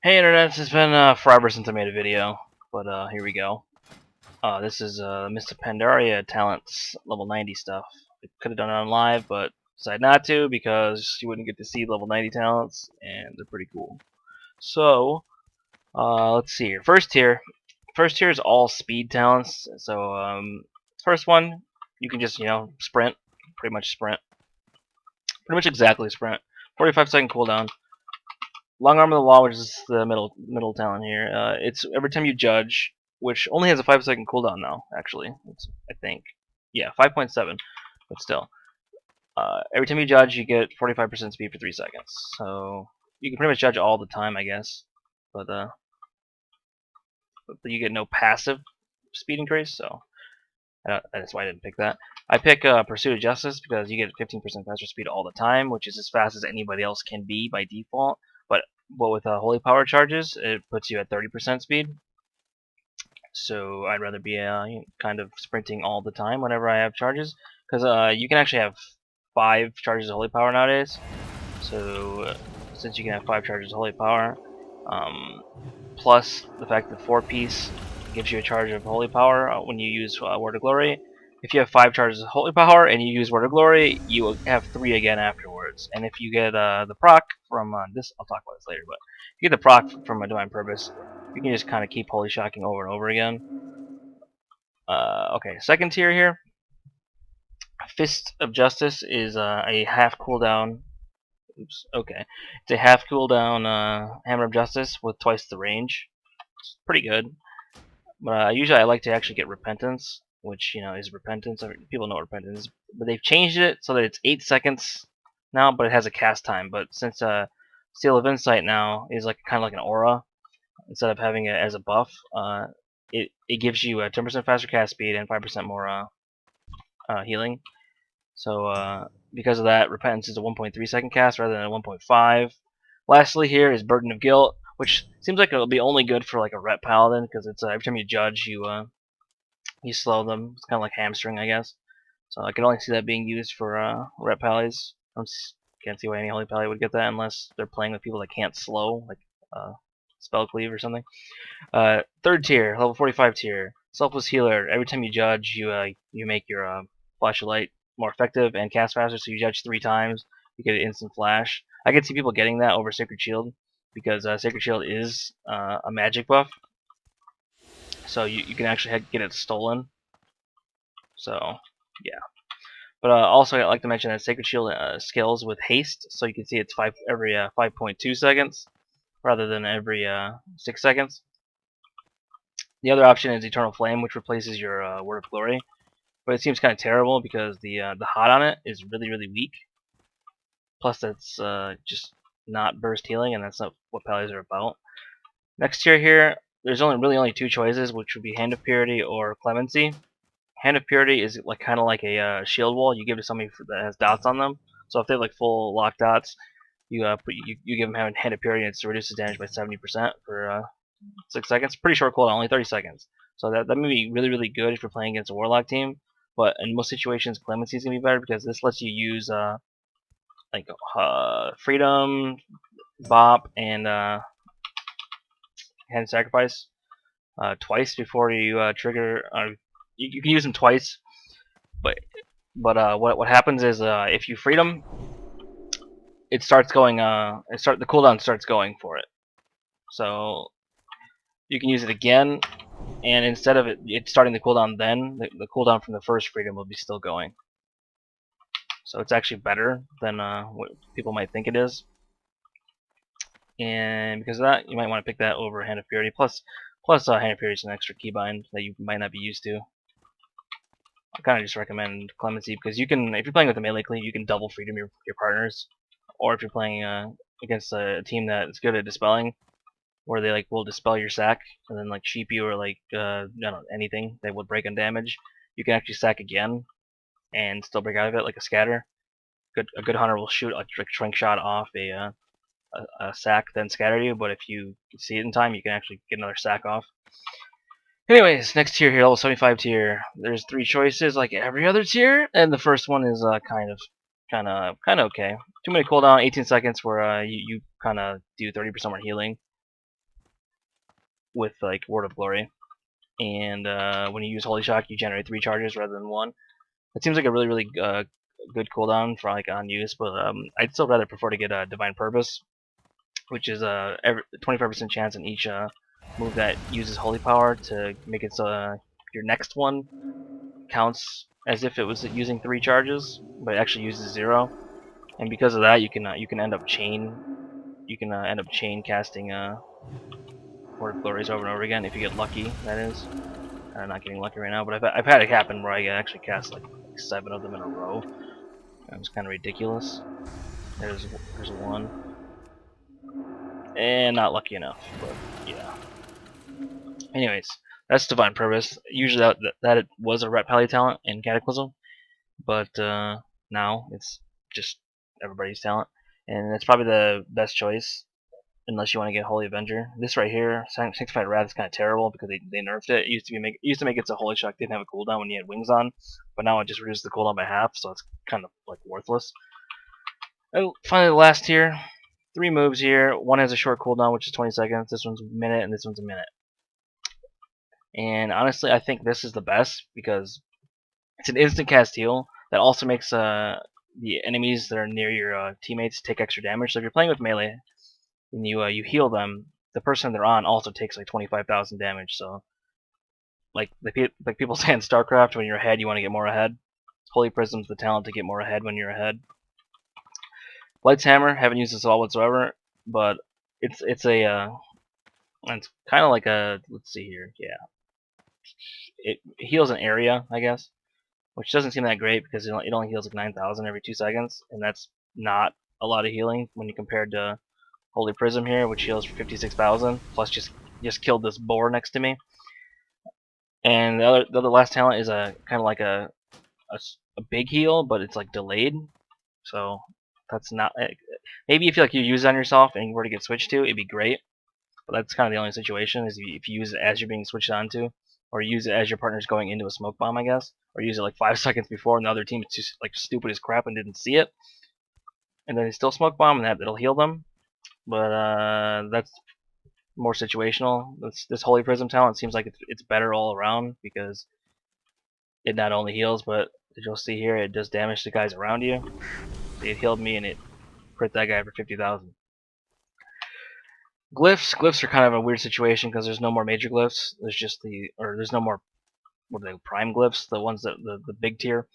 Hey Internet, it's been forever since I made a video, but here we go. This is Mr. Pandaria talents level 90 stuff. I could have done it on live, but decided not to because you wouldn't get to see level 90 talents, and they're pretty cool. So, let's see here. First tier is all speed talents. So, first one, you can just, sprint. Pretty much sprint. Pretty much exactly sprint. 45-second cooldown. Long Arm of the Law, which is the middle talent here. It's every time you judge, which only has a 5-second cooldown now. Actually, I think, yeah, 5.7, but still. Every time you judge, you get 45% speed for 3 seconds. So you can pretty much judge all the time, I guess. But you get no passive speed increase, so that's why I didn't pick that. I pick Pursuit of Justice because you get 15% faster speed all the time, which is as fast as anybody else can be by default. But with Holy Power charges, it puts you at 30% speed. So I'd rather be kind of sprinting all the time whenever I have charges, because you can actually have 5 charges of Holy Power nowadays. So since you can have 5 charges of Holy Power, plus the fact that 4-piece gives you a charge of Holy Power when you use Word of Glory. If you have 5 charges of Holy Power and you use Word of Glory, you will have 3 again afterwards. And if you get the proc from this, I'll talk about this later, but if you get the proc from a Divine Purpose, you can just kind of keep Holy Shocking over and over again. Okay, second tier here. Fist of Justice is a half cooldown. Oops, okay. It's a half cooldown Hammer of Justice with twice the range. It's pretty good. But usually I like to actually get Repentance, which, is Repentance. People know what Repentance is. But they've changed it so that it's 8 seconds now, but it has a cast time. But since Seal of Insight now is kind of like an aura, instead of having it as a buff, it gives you a 10% faster cast speed and 5% more healing. So because of that, Repentance is a 1.3 second cast rather than a 1.5. Lastly here is Burden of Guilt, which seems like it'll be only good for like a Rep Paladin, because it's every time you judge, you slow them. It's kind of like Hamstring, I guess. So I can only see that being used for Rep Pallies. Can't see why any Holy Pally would get that unless they're playing with people that can't slow, like Spell Cleave or something. Third tier, level 45 tier, Selfless Healer. Every time you judge, you make your Flash of Light more effective and cast faster. So you judge 3 times, you get an instant flash. I can see people getting that over Sacred Shield because Sacred Shield is a magic buff, so you can actually get it stolen. So yeah. But also, I'd like to mention that Sacred Shield scales with haste, so you can see it's every 5.2 seconds rather than every 6 seconds. The other option is Eternal Flame, which replaces your Word of Glory, but it seems kind of terrible because the hot on it is really, really weak. Plus, that's just not burst healing, and that's not what Pallies are about. Next tier here, there's really only 2 choices, which would be Hand of Purity or Clemency. Hand of Purity is kind of like a shield wall you give to somebody that has dots on them. So if they have full lock dots, you give them Hand of Purity, and it reduces damage by 70% for 6 seconds. Pretty short cooldown, only 30 seconds. So that may be really, really good if you're playing against a Warlock team. But in most situations, Clemency is going to be better because this lets you use Freedom, Bop, and Hand Sacrifice twice before you trigger. You can use them twice, but what happens is if you Freedom, it starts going. The cooldown starts going for it. So you can use it again, and instead of it starting the cooldown, then the cooldown from the first Freedom will be still going. So it's actually better than what people might think it is. And because of that, you might want to pick that over Hand of Purity. Plus Hand of Purity is an extra keybind that you might not be used to. I kind of just recommend Clemency because you can, if you're playing with a melee cleave, you can double Freedom your partners. Or if you're playing against a team that is good at dispelling, where they will dispel your sack and then sheep you, or I don't know, anything that would break on damage, you can actually sack again and still break out of it like a scatter. A good hunter will shoot a trink shot off a sack, then scatter you, but if you see it in time, you can actually get another sack off. Anyways, next tier here, level 75 tier. There's 3 choices like every other tier, and the first one is kind of okay. 2-minute cooldown, 18 seconds, where you kind of do 30% more healing. with like Word of Glory, and when you use Holy Shock, you generate 3 charges rather than 1. It seems like a really good cooldown for like on use, but I'd still rather prefer to get a Divine Purpose, which is a 25% chance in each move that uses Holy Power to make it so your next one counts as if it was using 3 charges, but it actually uses 0. And because of that, you can end up chain casting Word of Glories over and over again if you get lucky. That is, not getting lucky right now, but I've had it happen where I actually cast like 7 of them in a row. It was kind of ridiculous. There's one, and not lucky enough, but yeah. Anyways, that's Divine Purpose. Usually that it was a Ret Pally talent in Cataclysm, but now it's just everybody's talent, and it's probably the best choice unless you want to get Holy Avenger. This right here, Sanctified Wrath, is kind of terrible because they nerfed it. It used to make it so Holy Shock didn't have a cooldown when you had wings on, but now it just reduces the cooldown by half, so it's kind of like worthless. And finally, the last tier, 3 moves here. One has a short cooldown, which is 20 seconds. This one's a minute, and this one's a minute. And honestly, I think this is the best because it's an instant cast heal that also makes the enemies that are near your teammates take extra damage. So if you're playing with melee and you heal them, the person they're on also takes like 25,000 damage. So like people say in StarCraft, when you're ahead, you want to get more ahead. Holy Prism's the talent to get more ahead when you're ahead. Light's Hammer, haven't used this at all whatsoever, but it's it's kind of like a, let's see here, yeah, it heals an area, I guess, which doesn't seem that great because it only heals like 9,000 every 2 seconds, and that's not a lot of healing when you compared to Holy Prism here, which heals for 56,000, plus just killed this boar next to me. And the other last talent is a kind of like a big heal, but it's like delayed, so that's not, maybe if you use it on yourself and you were to get switched to, it'd be great. But that's kind of the only situation is if you use it as you're being switched onto, or use it as your partner's going into a smoke bomb, I guess, or use it like 5 seconds before and the other team is just like stupid as crap and didn't see it, and then they still smoke bomb and it'll heal them. But that's more situational. This Holy Prism talent seems like it's better all around because it not only heals, but as you'll see here, it does damage to guys around you. It healed me and it crit that guy for 50,000. Glyphs are kind of a weird situation because there's no more major glyphs. There's no more, what are they, prime glyphs, the ones that the big tier.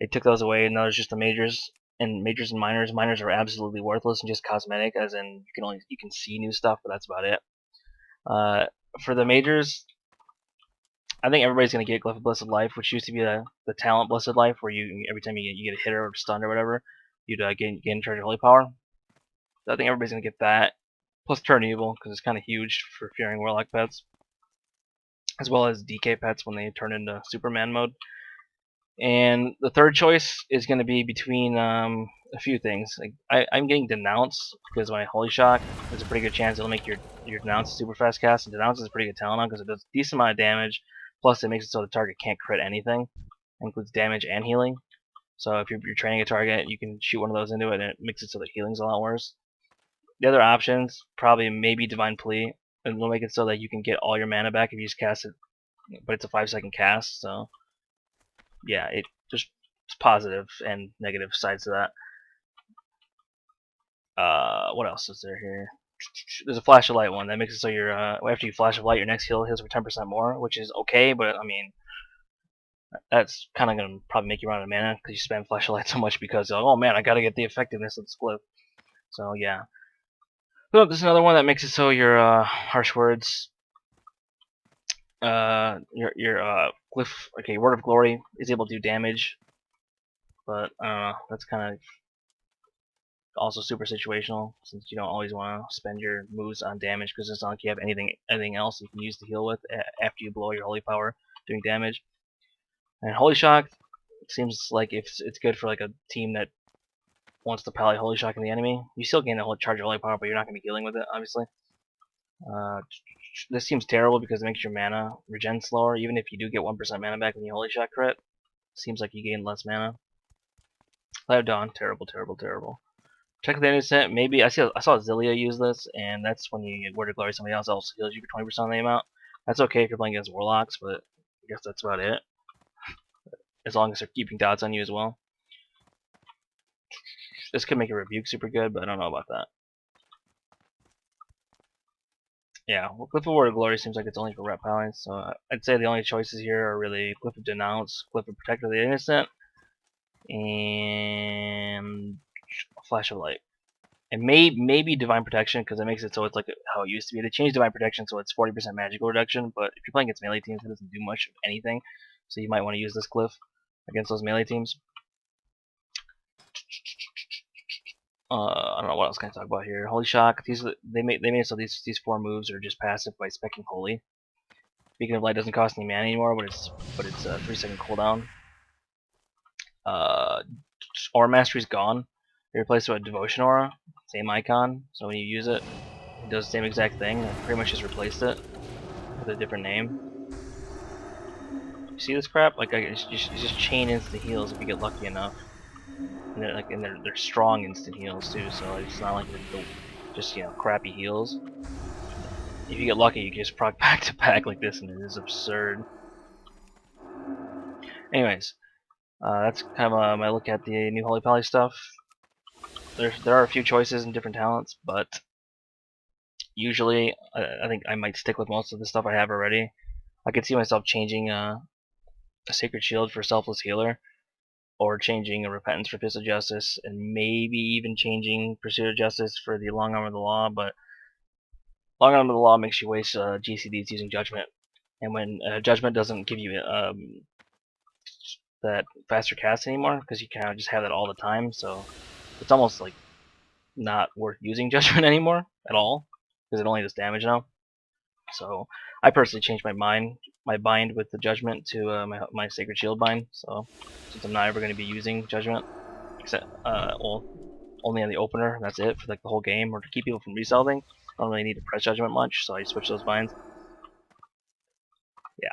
They took those away, and now there's just the majors and minors. Minors are absolutely worthless and just cosmetic, as in you can see new stuff, but that's about it. For the majors, I think everybody's gonna get Glyph of Blessed Life, which used to be the talent Blessed Life, where every time you get a hit or stunned or whatever, you'd gain in charge of Holy Power. So I think everybody's gonna get that. Plus Turn Evil, because it's kind of huge for Fearing Warlock pets, as well as DK pets when they turn into Superman mode. And the third choice is going to be between a few things. Like I'm getting Denounce because my Holy Shock, there's a pretty good chance it'll make your Denounce super fast cast, and Denounce is a pretty good talent on because it does a decent amount of damage. Plus, it makes it so the target can't crit anything. It includes damage and healing. So if you're training a target, you can shoot one of those into it, and it makes it so the healing's a lot worse. The other options, probably maybe Divine Plea, and it'll make it so that you can get all your mana back if you just cast it, but it's a 5-second cast, so yeah, there's positive and negative sides to that. What else is there here? There's a Flash of Light one that makes it so after you Flash of Light, your next heal heals for 10% more, which is okay, but I mean, that's kind of gonna probably make you run out of mana because you spend Flash of Light so much because oh man, I gotta get the effectiveness of the glyph. So yeah. So there's another one that makes it so your Harsh Words, your glyph, okay, Word of Glory is able to do damage, but that's kind of also super situational since you don't always want to spend your moves on damage because it's not like you have anything else you can use to heal with after you blow your Holy Power doing damage. And Holy Shock seems like it's good for like a team that wants to pally Holy Shock in the enemy. You still gain the whole charge of Holy Power, but you're not going to be healing with it, obviously. This seems terrible because it makes your mana regen slower, even if you do get 1% mana back when you Holy Shock crit. Seems like you gain less mana. Light of Dawn, terrible. Check the innocent. Maybe I saw Zilia use this, and that's when you word of glory somebody else heals you for 20% of the amount. That's okay if you're playing against warlocks, but I guess that's about it. As long as they're keeping dots on you as well. This could make a rebuke super good, but I don't know about that. Yeah, well, Cliff of Word of Glory seems like it's only for rep paladins, so I'd say the only choices here are really Cliff of Denounce, Cliff of Protector of the Innocent, and Flash of Light. And maybe Divine Protection, because it makes it so it's like how it used to be. They changed Divine Protection so it's 40% magical reduction, but if you're playing against melee teams, it doesn't do much of anything. So you might want to use this Cliff against those melee teams. I don't know what else can I talk about here. Holy Shock. They made it so these 4 moves are just passive by specking Holy. Beacon of Light doesn't cost any mana anymore, but it's a 3-second cooldown. Aura Mastery's gone. They replaced it with Devotion Aura, same icon. So when you use it, it does the same exact thing. It pretty much just replaced it with a different name. You see this crap? Like it's just chain instant heals if you get lucky enough. And they're strong instant heals too. So it's not like they're just crappy heals. If you get lucky, you can just proc back to back like this, and it is absurd. Anyways, that's kind of my look at the new Holy Pally stuff. There are a few choices and different talents, but usually I think I might stick with most of the stuff I have already. I could see myself changing a Sacred Shield for Selfless Healer, or changing a Repentance for Fist of Justice, and maybe even changing Pursuit of Justice for the Long Arm of the Law, but Long Arm of the Law makes you waste GCDs using Judgment, and when Judgment doesn't give you that faster cast anymore, because you kind of just have that all the time, so it's almost like not worth using Judgment anymore at all, because it only does damage now. So I personally changed my bind with the Judgment to my Sacred Shield bind. So since I'm not ever going to be using Judgment, except well, only on the opener, that's it for like the whole game, or to keep people from reselling. I don't really need to press Judgment much, so I switch those binds. Yeah.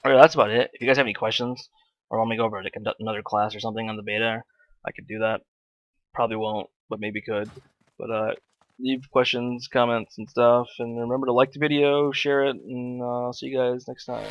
Alright, that's about it. If you guys have any questions, or want me to go over like another class or something on the beta, I could do that. Probably won't, but maybe could. But leave questions, comments, and stuff, and remember to like the video, share it, and I'll see you guys next time.